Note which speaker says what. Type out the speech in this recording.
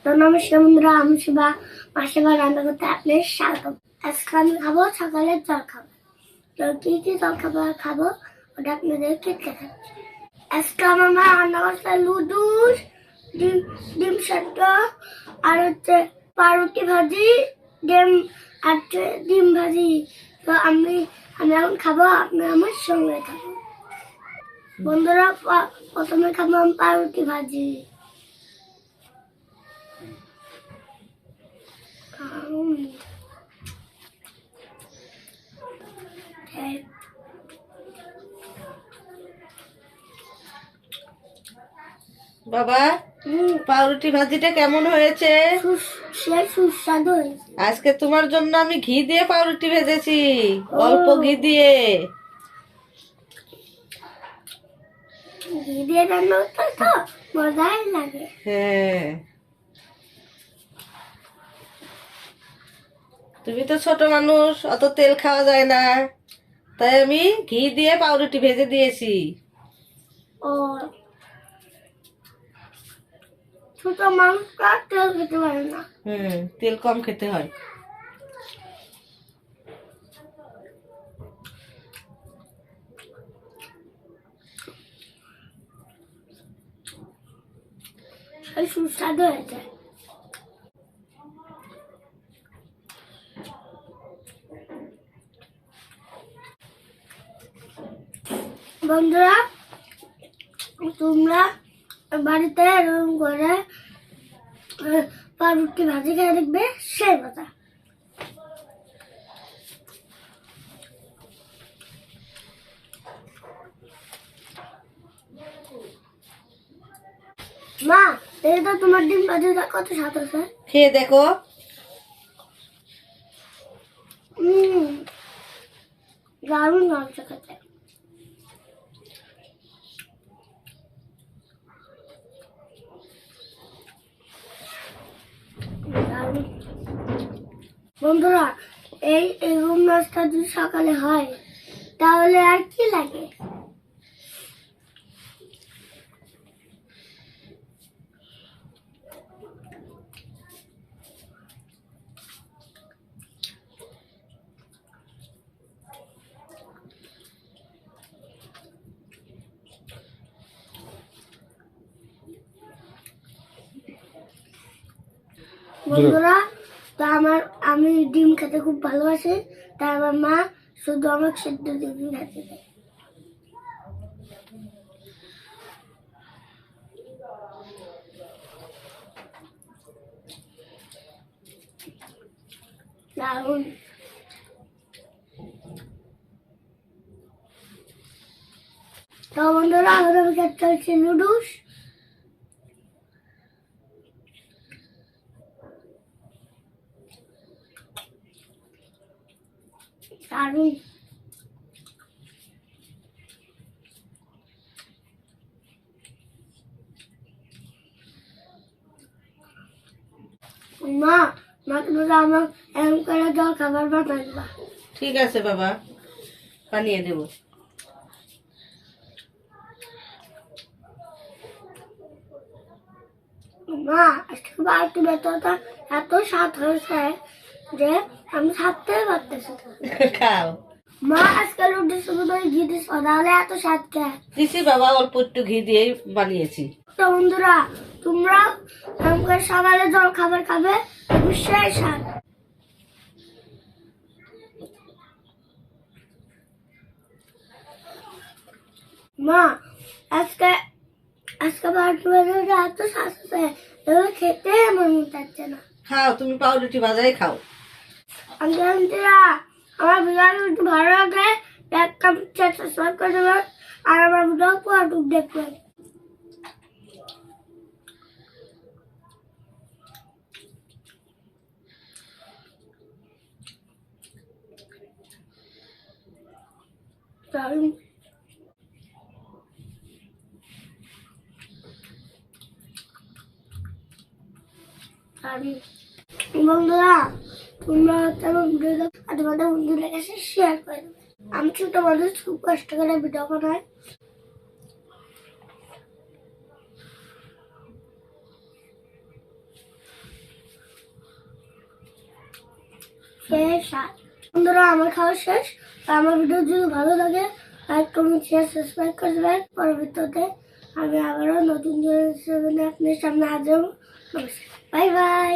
Speaker 1: তো নমস্কার বন্ধুরা, আমি শিবা মাসিমা রান্না করতে আপনাদের স্বাগত। আজকে আমি খাবো সকালের জল খাবার। তো কি কি জল খাবার খাবো ওটা আপনাদেরকে দেখাচ্ছি। আজকে আমার মা রান্না করছে লুডুস, ডিম ডিম সেদ্ধ, আর হচ্ছে পাউরুটি ভাজি, ডিম আর ডিম ভাজি। তো আমি এখন খাবো, আপনি আমার সঙ্গে খাবো। বন্ধুরা, প্রথমে খাবো আমি পাউরুটি ভাজি।
Speaker 2: বাবা, পাউরুটি ভাজিটা কেমন হয়েছে?
Speaker 1: সুস্বাদু হয়েছে।
Speaker 2: আজকে তোমার জন্য আমি ঘি দিয়ে পাউরুটি ভেজেছি, অল্প ঘি দিয়ে।
Speaker 1: ঘি দিয়ে রান্না করতে তো মজাই লাগে।
Speaker 2: হ্যাঁ, তুমি তো ছোট মানুষ, অত তেল খাওয়া যায় না, তাই আমি ঘি দিয়ে পাউরুটি ভেজে দিয়েছি।
Speaker 1: ও, ছোট মানুষরা তেল খেতে পারে না।
Speaker 2: তেল কম খেতে হয়।
Speaker 1: সুস্বাদু হয়েছে। বন্ধুরা, তোমরা বাড়িতে এরকম করে পাউরুটি ভাজি খেয়ে দেখবে, সেই মজা। মা, এই তো তোমার ডিম ভাজিটা কত স্বাদ আছে।
Speaker 2: খেয়ে দেখো।
Speaker 1: দারুণ লাগছে খেতে। বন্ধুরা, এই রুম নাস্তা যদি সকালে হয় তাহলে আর কি লাগে। বন্ধুরা, তো আমি ডিম খেতে খুব ভালোবাসি, তাই আমার মা শুধু আমাকে সেদ্ধ ডিম খেতে দেয়। দারুণ। তো বন্ধুরা, এখন আমি খেতে চলছি নুডলস। দারুণ। মা, তুমি আমার এরকম করে জল খাবার বানাইবা।
Speaker 2: ঠিক আছে বাবা, বানিয়ে দেবো।
Speaker 1: মা, আজকে বাড়িতে বেতনটা এত স্বাদ হয়েছে যে আমি থাকতেই পারতেছি না।
Speaker 2: খাও।
Speaker 1: মা, আজকে রুটি শুধু ঘি দিস, তাহলে এত স্বাদ কে?
Speaker 2: দিছি বাবা, অল্প একটু ঘি দিয়েই বানিয়েছি।
Speaker 1: তো বন্ধুরা, তোমরা আমাকে সকালে জল খাবার খাবে, অবশ্যই স্বাদ। মা, আজকে আজকে বাড়িতে বেতনটা এত স্বাদ হয়েছে, এগুলো খেতে আমার মন চাচ্ছে না।
Speaker 2: খাও, তুমি পাউরুটি ভাজাই খাও।
Speaker 1: আন্টিরা, আমার ভিডিও যদি ভালো লাগে একটা সাবস্ক্রাইব করে দেবেন, আর আমার ভিডিও পুরোটুক দেখবেন। বন্ধুরা, তোমরা আমার ভিডিওটা তোমাদের বন্ধুদের কাছে শেয়ার করে দেবে। আমি ছোট মানুষ, খুব কষ্ট করে ভিডিও বানাই। স্বাদ। বন্ধুরা, আমার খাওয়া শেষ। আমার ভিডিও যদি ভালো লাগে লাইক কমেন্ট শেয়ার সাবস্ক্রাইব করে দেবেন। পরবর্তীতে আমি আবারও নতুন আপনার সামনে হাজির হব। নমস্কার, বাই বাই।